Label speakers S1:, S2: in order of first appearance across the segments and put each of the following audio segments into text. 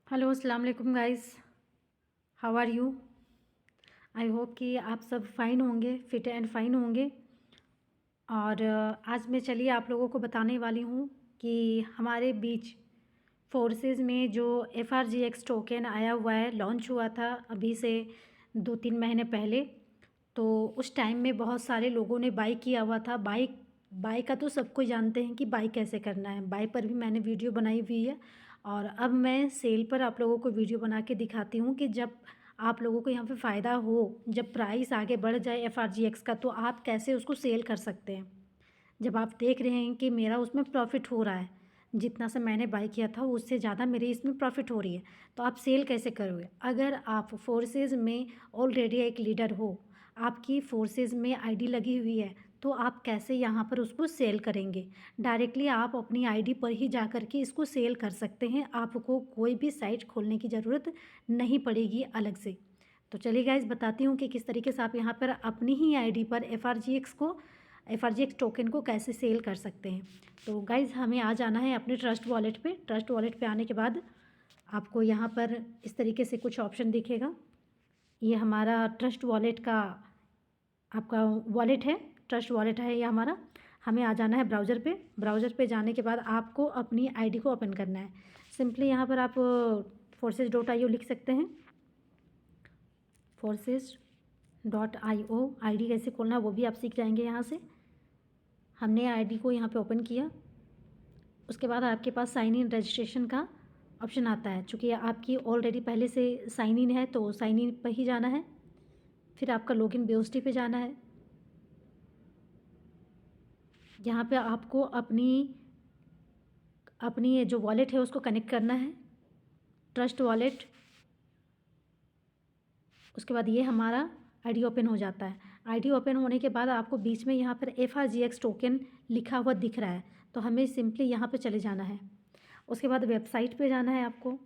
S1: Hello अस्सलाम वालेकुम guys. How are you? I hope कि आप सब फाइन होंगे, फिट एंड फाइन होंगे। और आज मैं चलिए आप लोगों को बताने वाली हूँ कि हमारे बीच फोर्सेस में जो FRGX टोकन आया हुआ है, लॉन्च हुआ था अभी से 2-3 महीने पहले। तो उस टाइम में बहुत सारे लोगों ने बाई किया हुआ था। बाई का तो सब कोई जानते हैं कि बाई कैसे करना है। बाई पर भी मैंने वीडियो बनाई हुई है और अब मैं सेल पर आप लोगों को वीडियो बना के दिखाती हूँ कि जब आप लोगों को यहाँ पे फ़ायदा हो, जब प्राइस आगे बढ़ जाए FRGX का, तो आप कैसे उसको सेल कर सकते हैं। जब आप देख रहे हैं कि मेरा उसमें प्रॉफ़िट हो रहा है, जितना से मैंने बाई किया था उससे ज़्यादा मेरी इसमें प्रॉफ़िट हो रही है, तो आप सेल कैसे करोगे? अगर आप फोर्सेस में ऑलरेडी एक लीडर हो, आपकी फोर्सेस में आईडी लगी हुई है, तो आप कैसे यहाँ पर उसको सेल करेंगे? डायरेक्टली आप अपनी आईडी पर ही जा कर के इसको सेल कर सकते हैं। आपको कोई भी साइट खोलने की ज़रूरत नहीं पड़ेगी अलग से। तो चलिए गाइस बताती हूँ कि किस तरीके से आप यहाँ पर अपनी ही आईडी पर FRGX टोकन को कैसे सेल कर सकते हैं। तो गाइज़ हमें आ जाना है अपने ट्रस्ट वॉलेट पे। ट्रस्ट वॉलेट पे आने के बाद आपको यहाँ पर इस तरीके से कुछ ऑप्शन दिखेगा। ये हमारा ट्रस्ट वॉलेट का आपका वॉलेट है, ट्रस्ट वॉलेट है ये हमारा। हमें आ जाना है ब्राउज़र पे। ब्राउज़र पे जाने के बाद आपको अपनी आईडी को ओपन करना है। सिंपली यहाँ पर आप forces.io लिख सकते हैं। forces.io आईडी कैसे खोलना है वो भी आप सीख जाएंगे यहाँ से। हमने आईडी को यहाँ पे ओपन किया। उसके बाद आपके पास साइन इन रजिस्ट्रेशन का ऑप्शन आता है। चूँकि आपकी ऑलरेडी पहले से साइन इन है तो साइन इन पर ही जाना है। फिर आपका लॉगिन BOSD पे जाना है। यहाँ पे आपको अपनी ये जो वॉलेट है उसको कनेक्ट करना है, ट्रस्ट वॉलेट। उसके बाद ये हमारा आईडी ओपन हो जाता है। आईडी ओपन होने के बाद आपको बीच में यहाँ पर FRGX टोकन लिखा हुआ दिख रहा है, तो हमें सिंपली यहाँ पे चले जाना है। उसके बाद वेबसाइट पे जाना है आपको।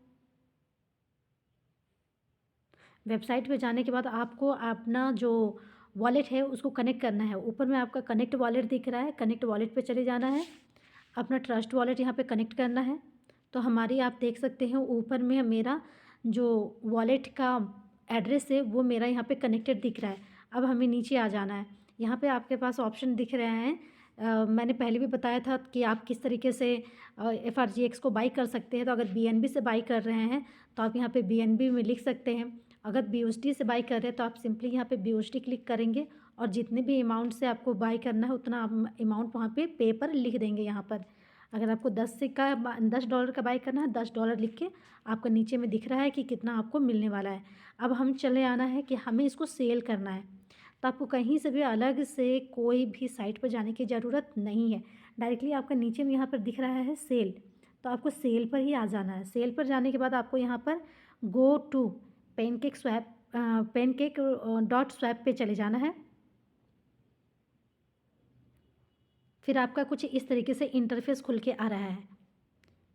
S1: वेबसाइट पे जाने के बाद आपको अपना जो वॉलेट है उसको कनेक्ट करना है। ऊपर में आपका कनेक्ट वॉलेट दिख रहा है, कनेक्ट वॉलेट पे चले जाना है। अपना ट्रस्ट वॉलेट यहाँ पे कनेक्ट करना है। तो हमारी आप देख सकते हैं ऊपर में मेरा जो वॉलेट का एड्रेस है वो मेरा यहाँ पे कनेक्टेड दिख रहा है। अब हमें नीचे आ जाना है। यहाँ पे आपके पास ऑप्शन दिख रहे हैं। मैंने पहले भी बताया था कि आप किस तरीके से FRGX को बाई कर सकते हैं। तो अगर BNB से बाई कर रहे हैं तो आप यहाँ पे BNB में लिख सकते हैं। अगर BUSD से बाई कर रहे हैं तो आप सिंपली यहाँ पे BUSD क्लिक करेंगे और जितने भी अमाउंट से आपको बाई करना है उतना अमाउंट वहाँ पे पे पर लिख देंगे। यहाँ पर अगर आपको $10 का बाई करना है, $10 लिख के आपको नीचे में दिख रहा है कि कितना आपको मिलने वाला है। अब हम चले आना है कि हमें इसको सेल करना है। तो आपको कहीं से भी अलग से कोई भी साइट पर जाने की ज़रूरत नहीं है। डायरेक्टली आपका नीचे में यहाँ पर दिख रहा है सेल, तो आपको सेल पर ही आ जाना है। सेल पर जाने के बाद आपको यहाँ पर गो टू pancake.swap पे चले जाना है। फिर आपका कुछ इस तरीके से इंटरफेस खुल के आ रहा है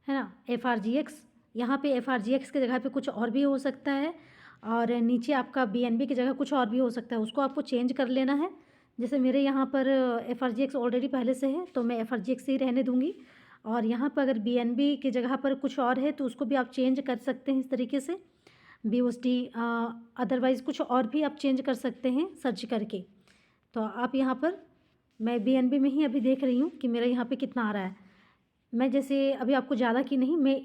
S1: ना। FRGX, यहाँ पे FRGX की जगह पे कुछ और भी हो सकता है और नीचे आपका BNB की जगह कुछ और भी हो सकता है, उसको आपको चेंज कर लेना है। जैसे मेरे यहाँ पर FRGX ऑलरेडी पहले से है तो मैं FRGX ही रहने दूँगी। और यहाँ पर अगर BNB की जगह पर कुछ और है तो उसको भी आप चेंज कर सकते हैं इस तरीके से, BUSD। अदरवाइज़ कुछ और भी आप चेंज कर सकते हैं सर्च करके। तो आप यहाँ पर, मैं BNB में ही अभी देख रही हूँ कि मेरा यहाँ पे कितना आ रहा है। मैं जैसे अभी आपको ज़्यादा की नहीं, मैं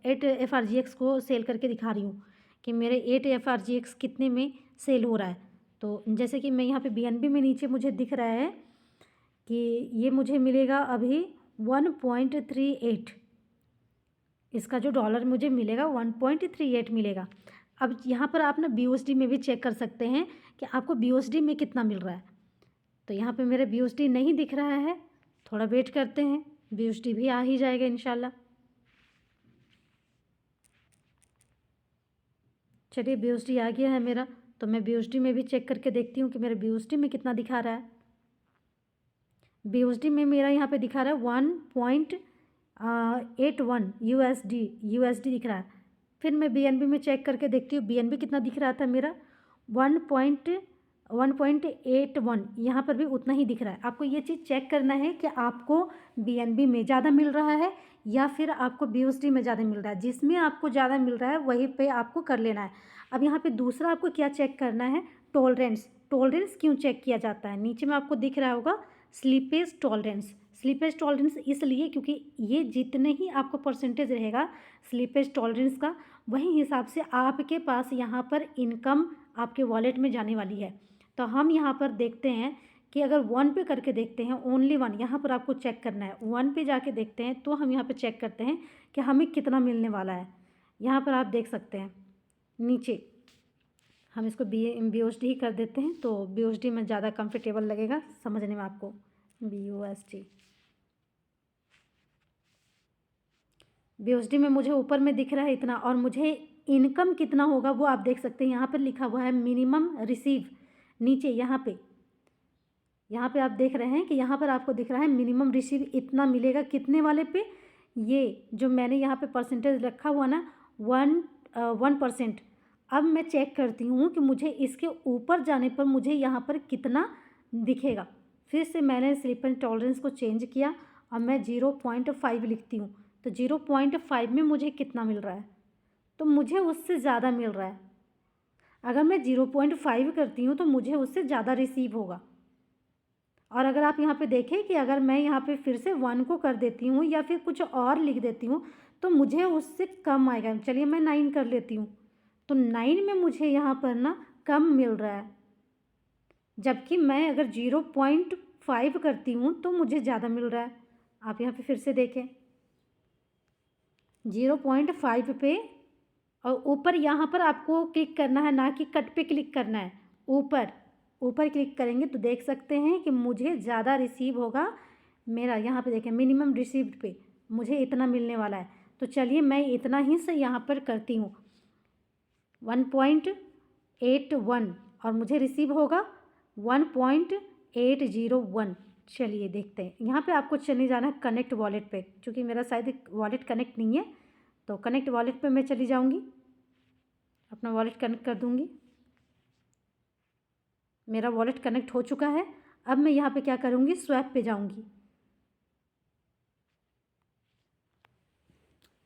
S1: 8 FRGX को सेल करके दिखा रही हूँ कि मेरे 8 FRGX कितने में सेल हो रहा है। तो जैसे कि मैं यहाँ पे BNB में नीचे मुझे दिख रहा है कि ये मुझे मिलेगा अभी 1.38। इसका जो डॉलर मुझे मिलेगा 1.38 मिलेगा। अब यहाँ पर आप ना BUSD में भी चेक कर सकते हैं कि आपको BUSD में कितना मिल रहा है। तो यहाँ पे मेरे BUSD नहीं दिख रहा है, थोड़ा वेट करते हैं, BUSD भी आ ही जाएगा इंशाल्लाह। चलिए BUSD आ गया है मेरा, तो मैं BUSD में भी चेक करके देखती हूँ कि मेरे BUSD में कितना दिखा रहा है। BUSD में मेरा यहाँ पे दिखा रहा है 1.81 USD दिख रहा है। फिर मैं BNB में चेक करके देखती हूँ BNB कितना दिख रहा था मेरा 1.81। यहाँ पर भी उतना ही दिख रहा है। आपको ये चीज़ चेक करना है कि आपको BNB में ज़्यादा मिल रहा है या फिर आपको BUSD में ज़्यादा मिल रहा है। जिसमें आपको ज़्यादा मिल रहा है वहीं पे आपको कर लेना है। अब यहाँ पे दूसरा आपको क्या चेक करना है, टॉलरेंस। टॉलरेंस क्यों चेक किया जाता है, नीचे में आपको दिख रहा होगा स्लीपेज टॉलरेंस। स्लीपेज टॉलरेंस इसलिए क्योंकि ये जितने ही आपको परसेंटेज रहेगा स्लीपेज टॉलरेंस का, वही हिसाब से आपके पास यहाँ पर इनकम आपके वॉलेट में जाने वाली है। तो हम यहाँ पर देखते हैं कि अगर 1 पे करके देखते हैं, ओनली 1 यहाँ पर आपको चेक करना है। 1 पे जाके देखते हैं तो हम यहाँ पे चेक करते हैं कि हमें कितना मिलने वाला है। यहाँ पर आप देख सकते हैं नीचे, हम इसको BUSD ही कर देते हैं तो BUSD में ज़्यादा कंफर्टेबल लगेगा समझने में आपको। BUSD में मुझे ऊपर में दिख रहा है इतना, और मुझे इनकम कितना होगा वो आप देख सकते हैं। यहाँ पर लिखा हुआ है मिनिमम रिसीव, नीचे यहाँ पे आप देख रहे हैं कि यहाँ पर आपको दिख रहा है मिनिमम रिसीव इतना मिलेगा। कितने वाले पे, ये जो मैंने यहाँ पे परसेंटेज रखा हुआ ना 1%। अब मैं चेक करती हूँ कि मुझे इसके ऊपर जाने पर मुझे यहाँ पर कितना दिखेगा। फिर से मैंने स्लीप एंड टॉलरेंस को चेंज किया और मैं 0.5 लिखती हूँ। तो 0.5 में मुझे कितना मिल रहा है, तो मुझे उससे ज़्यादा मिल रहा है। अगर मैं 0.5 करती हूँ तो मुझे उससे ज़्यादा रिसीव होगा। और अगर आप यहाँ पे देखें कि अगर मैं यहाँ पे फिर से 1 को कर देती हूँ या फिर कुछ और लिख देती हूँ तो मुझे उससे कम आएगा। चलिए मैं 9 कर लेती हूँ, तो 9 में मुझे यहाँ पर ना कम मिल रहा है, जबकि मैं अगर 0.5 करती हूँ तो मुझे ज़्यादा मिल रहा है। आप यहाँ पे फिर से देखें 0.5 पे, और ऊपर यहाँ पर आपको क्लिक करना है, ना कि कट पे क्लिक करना है। ऊपर क्लिक करेंगे तो देख सकते हैं कि मुझे ज़्यादा रिसीव होगा। मेरा यहाँ पे देखें मिनिमम रिसीव्ड पे मुझे इतना मिलने वाला है। तो चलिए मैं इतना ही से यहाँ पर करती हूँ 1.81, और मुझे रिसीव होगा 1.801। चलिए देखते हैं। यहाँ पे आपको चले जाना है कनेक्ट वॉलेट पे, क्योंकि मेरा शायद वॉलेट कनेक्ट नहीं है, तो कनेक्ट वॉलेट पे मैं चली जाऊँगी, अपना वॉलेट कनेक्ट कर दूँगी। मेरा वॉलेट कनेक्ट हो चुका है। अब मैं यहाँ पे क्या करूँगी, स्वैप पे जाऊँगी।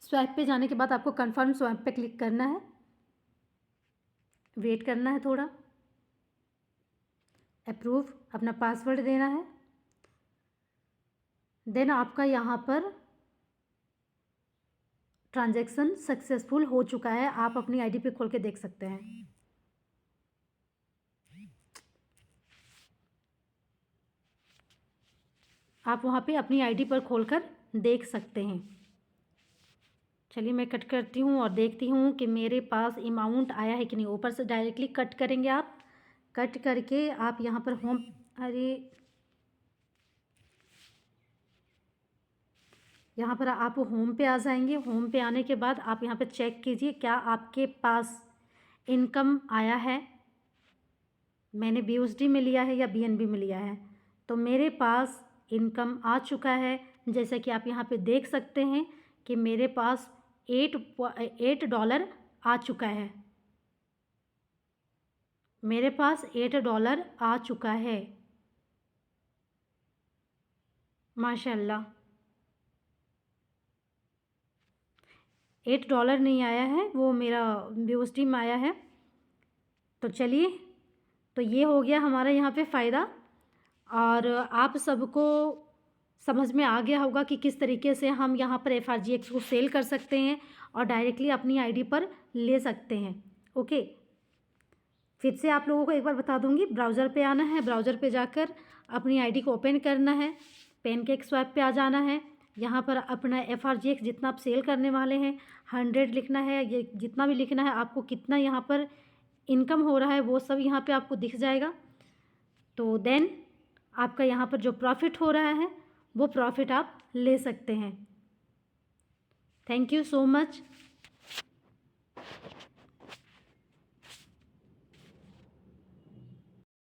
S1: स्वैप पे जाने के बाद आपको कंफर्म स्वैप पे क्लिक करना है, वेट करना है थोड़ा, अप्रूव, अपना पासवर्ड देना है। देन आपका यहाँ पर ट्रांजैक्शन सक्सेसफुल हो चुका है। आप अपनी आईडी पे खोल के देख सकते हैं। आप वहाँ पे अपनी आईडी पर खोलकर देख सकते हैं। चलिए मैं कट करती हूँ और देखती हूँ कि मेरे पास अमाउंट आया है कि नहीं। ऊपर से डायरेक्टली कट करेंगे आप, कट करके आप यहाँ पर होम, यहाँ पर आप होम पे आ जाएंगे। होम पे आने के बाद आप यहाँ पे चेक कीजिए क्या आपके पास इनकम आया है। मैंने BUSD में लिया है या BNB में लिया है, तो मेरे पास इनकम आ चुका है। जैसा कि आप यहाँ पे देख सकते हैं कि मेरे पास $8 आ चुका है। मेरे पास $8 आ चुका है, माशाल्लाह। $8 नहीं आया है, वो मेरा BUSD में आया है। तो चलिए, तो ये हो गया हमारा यहाँ पे फ़ायदा, और आप सबको समझ में आ गया होगा कि किस तरीके से हम यहाँ पर FRGX को सेल कर सकते हैं और डायरेक्टली अपनी आईडी पर ले सकते हैं। ओके, फिर से आप लोगों को एक बार बता दूंगी। ब्राउज़र पे आना है, ब्राउज़र पे जाकर अपनी आईडी को ओपन करना है, पैनकेक स्वैप पे आ जाना है। यहाँ पर अपना FRGX जितना आप सेल करने वाले हैं 100 लिखना है। ये जितना भी लिखना है आपको, कितना यहाँ पर इनकम हो रहा है वो सब यहाँ पे आपको दिख जाएगा। तो देन आपका यहाँ पर जो प्रॉफिट हो रहा है वो प्रॉफिट आप ले सकते हैं। Thank you so much.